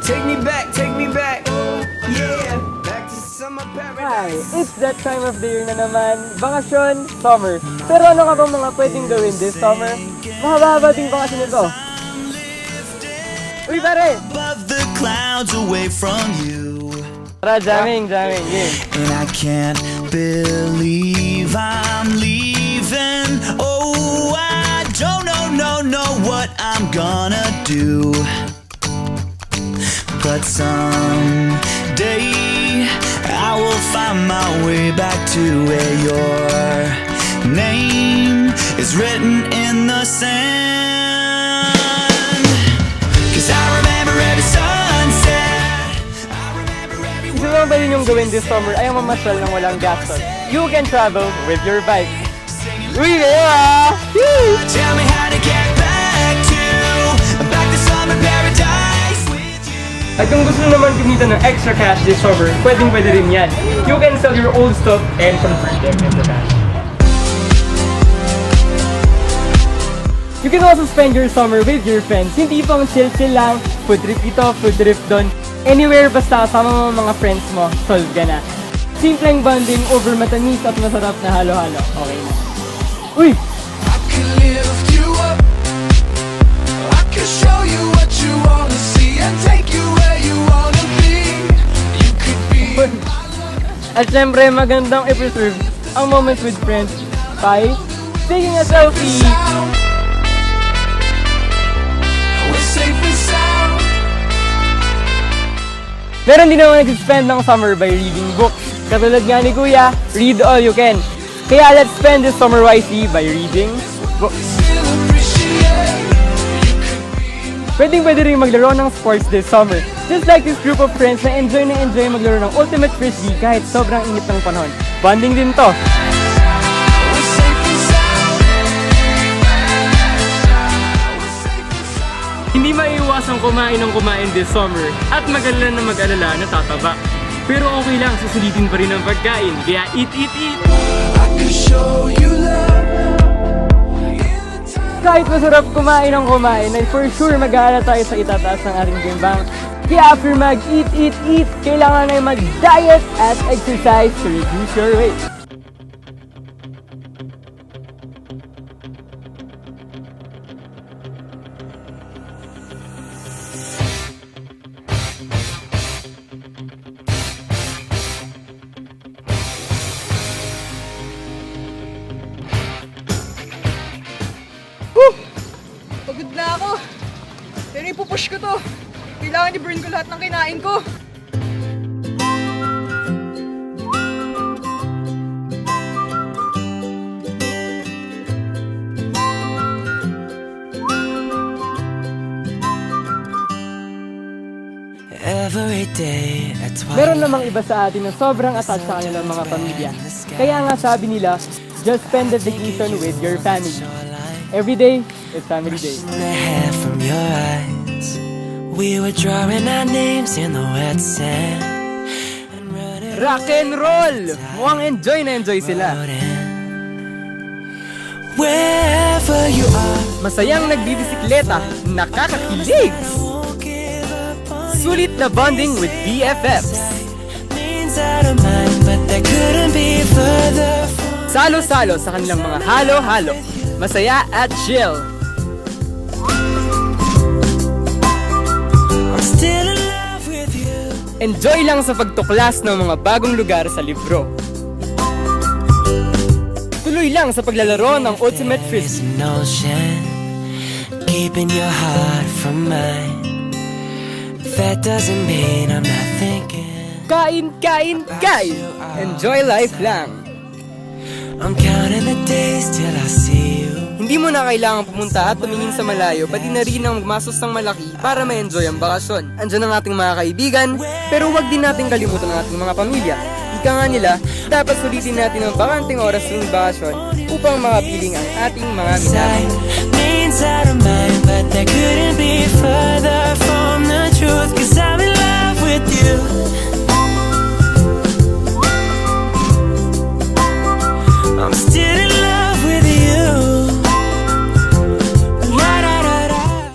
Take me back, yeah, back to summer Hi! paradise. It's that time of the year na naman. Bakasyon, summer. Pero ano ka bang mga pwedeng gawin this summer? Mahaba ding bakasyon ito. Uy, pare! Above the clouds away from you. Tara, jamming, game. And I can't believe I'm leaving. Oh, I don't know what I'm gonna do. But someday I will find my way back to where your name is written in the sand. 'Cause I remember every sunset. I remember every Isa lang ba yung gawin this summer ay ang mamasyal ng walang gastos? You can travel with your bike. Uy, kaya! Woo! Tell me how to get back to summer paradise with you. At kung gusto nyo naman kumita ng extra cash this summer, pwede rin yan. You can sell your old stuff and convert them into cash. You can also spend your summer with your friends. Hindi pang chill-chill lang, food trip ito, food trip doon. Anywhere basta kasama mo mga friends mo, solve ka na. Simpleng bonding over matamis at masarap na halo-halo. Okay na. Uy! I can lift you up. I can show you what you wanna see and take you where you wanna be. You could be At syempre, magandang i-preserve ang moments with friends by taking a selfie. sound. We're safe and sound. Meron din naman nag-spend ng summer by reading books. Katulad nga ni Kuya, read all you can. Kaya let's spend this summer wisely by reading books. Still appreciate. Pwede rin maglaro ng sports this summer. Just like this group of friends na enjoy maglaro ng Ultimate Frisbee kahit sobrang init ng panahon. Bonding din to. We're safe and sound. We're safe and sound. Hindi maiiwasang kumain this summer at mag-alala na tataba. Pero okay lang, susulitin pa rin ang pagkain. Kaya eat! I can show you love. Kahit masarap kumain, ay for sure mag-aalala tayo sa itataas ng ating timbang. Kaya after mag-eat, kailangan ay mag-diet at exercise to reduce your weight. Pagod na ako. Pero ipupush ko to. Kailangan i-burn ko lahat ng kinain ko. Every day at Meron namang iba sa atin na sobrang attached sa kanilang mga pamilya. Kaya nga sabi nila, just spend the vacation with your family. Every day is family day. the hair from your eyes. We were drawing our names in the wet sand and running Rock and roll! Mukhang enjoy sila. wherever you are. Masayang nagbibisikleta, nakakakilig! Won't give up on Sulit na bonding with BFFs. means out of mind, but that couldn't be further from. Salo-salo sa kanilang mga halo-halo. Masaya at chill. I'm still in love with you. Enjoy lang sa pagtuklas ng mga bagong lugar sa libro. Tuloy lang sa paglalaro ng Ultimate There's Frisbee. an ocean keeping your heart from mine. That doesn't mean I'm not thinking. Kain! Enjoy life lang. I'm counting the days till I see you. Hindi mo na kailangang pumunta at tumingin sa malayo, pati na rin ang magmasos ng malaki para ma-enjoy ang bakasyon. Andiyan ang ating mga kaibigan, pero huwag din natin kalimutan ang ating mga pamilya. Ika nga nila, dapat sulitin natin ang bakanting oras ng bakasyon upang makapiling ang ating mga minamahal. Means out of mind,